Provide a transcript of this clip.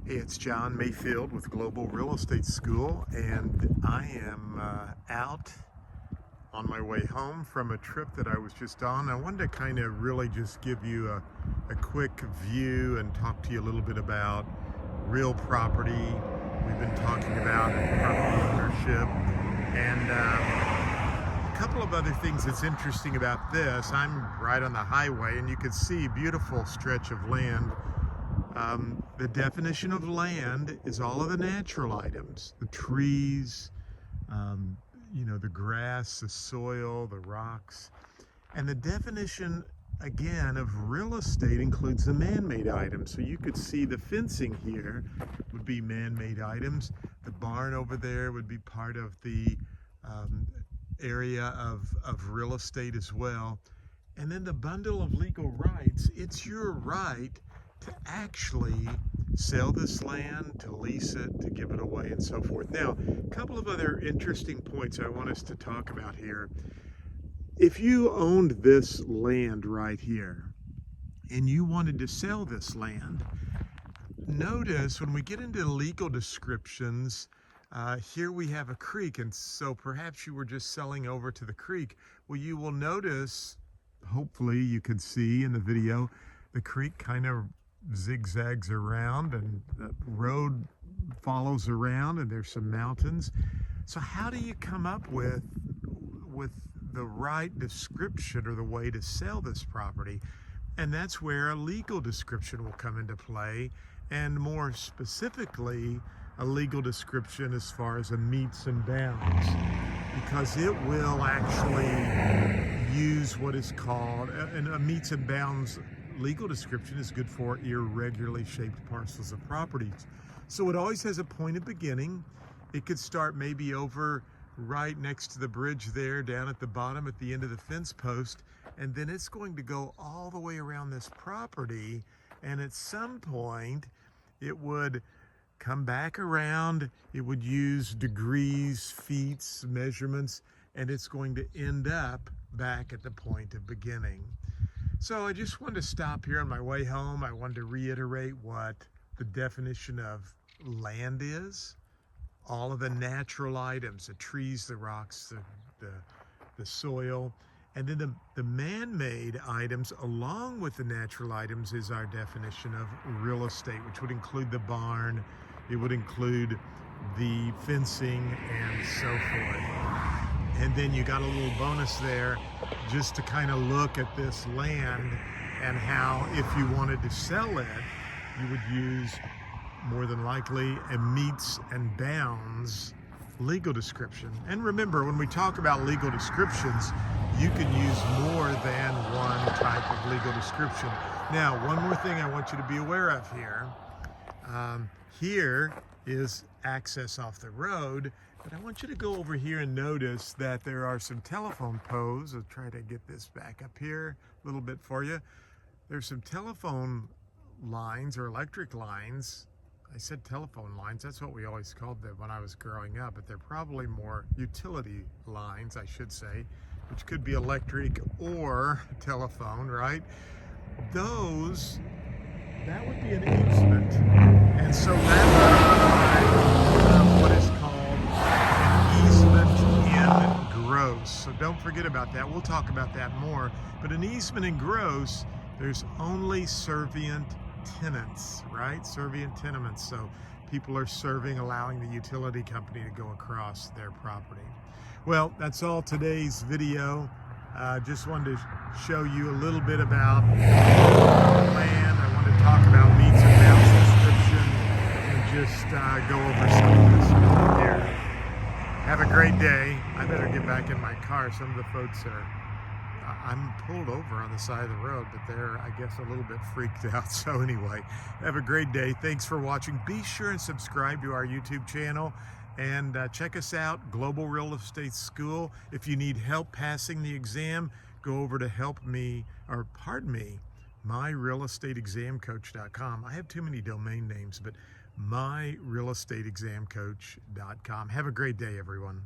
Hey, it's John Mayfield with Global Real Estate School, and I am out on my way home from a trip that I was just on. I wanted to kind of really just give you a quick view and talk to you a little bit about real property. We've been talking about property ownership and a couple of other things that's interesting about this. I'm right on the highway, and you can see a beautiful stretch of land. The definition of land is all of the natural items, the trees, the grass, the soil, the rocks. And the definition, again, of real estate includes the man-made items. So you could see the fencing here would be man-made items. The barn over there would be part of the area of real estate as well. And then the bundle of legal rights, it's your right to actually sell this land, to lease it, to give it away, and so forth. Now, a couple of other interesting points I want us to talk about here. If you owned this land right here and you wanted to sell this land, notice when we get into legal descriptions, here we have a creek, and so perhaps you were just selling over to the creek. Well, you will notice, hopefully you can see in the video, the creek kind of zigzags around and the road follows around, and there's some mountains. So how do you come up with the right description or the way to sell this property? And that's where a legal description will come into play, and more specifically a legal description as far as a metes and bounds, because it will actually use what is called a metes and bounds. Legal description is good for irregularly shaped parcels of properties. So it always has a point of beginning. It could start maybe over right next to the bridge there, down at the bottom at the end of the fence post, and then it's going to go all the way around this property, and at some point it would come back around. It would use degrees, feet, measurements, and it's going to end up back at the point of beginning. So I just wanted to stop here on my way home. I wanted to reiterate what the definition of land is. All of the natural items, the trees, the rocks, the soil. And then the man-made items along with the natural items is our definition of real estate, which would include the barn, it would include the fencing, and so forth. And then you got a little bonus there just to kind of look at this land and how, if you wanted to sell it, you would use more than likely a metes and bounds legal description. And remember, when we talk about legal descriptions, you can use more than one type of legal description. Now, one more thing I want you to be aware of here. Here is access off the road, but I want you to go over here and notice that there are some telephone poles. I'll try to get this back up here a little bit for you. There's some telephone lines or electric lines. I said telephone lines, that's what we always called them when I was growing up, but they're probably more utility lines, I should say, which could be electric or telephone, right? That would be an easement, and so that would be what is called an easement in gross. So don't forget about that. We'll talk about that more. But an easement in gross, there's only servient tenants, right? Servient tenements. So people are serving, allowing the utility company to go across their property. Well, that's all today's video. Just wanted to show you a little bit about land. I wanted to talk about metes and bounds description and just go over some of this stuff here. Have a great day. I better get back in my car. Some of the folks I'm pulled over on the side of the road, but they're, I guess, a little bit freaked out. So anyway, have a great day. Thanks for watching. Be sure and subscribe to our YouTube channel. And check us out, Global Real Estate School. If you need help passing the exam, go over to myrealestateexamcoach.com. I have too many domain names, but myrealestateexamcoach.com. Have a great day, everyone.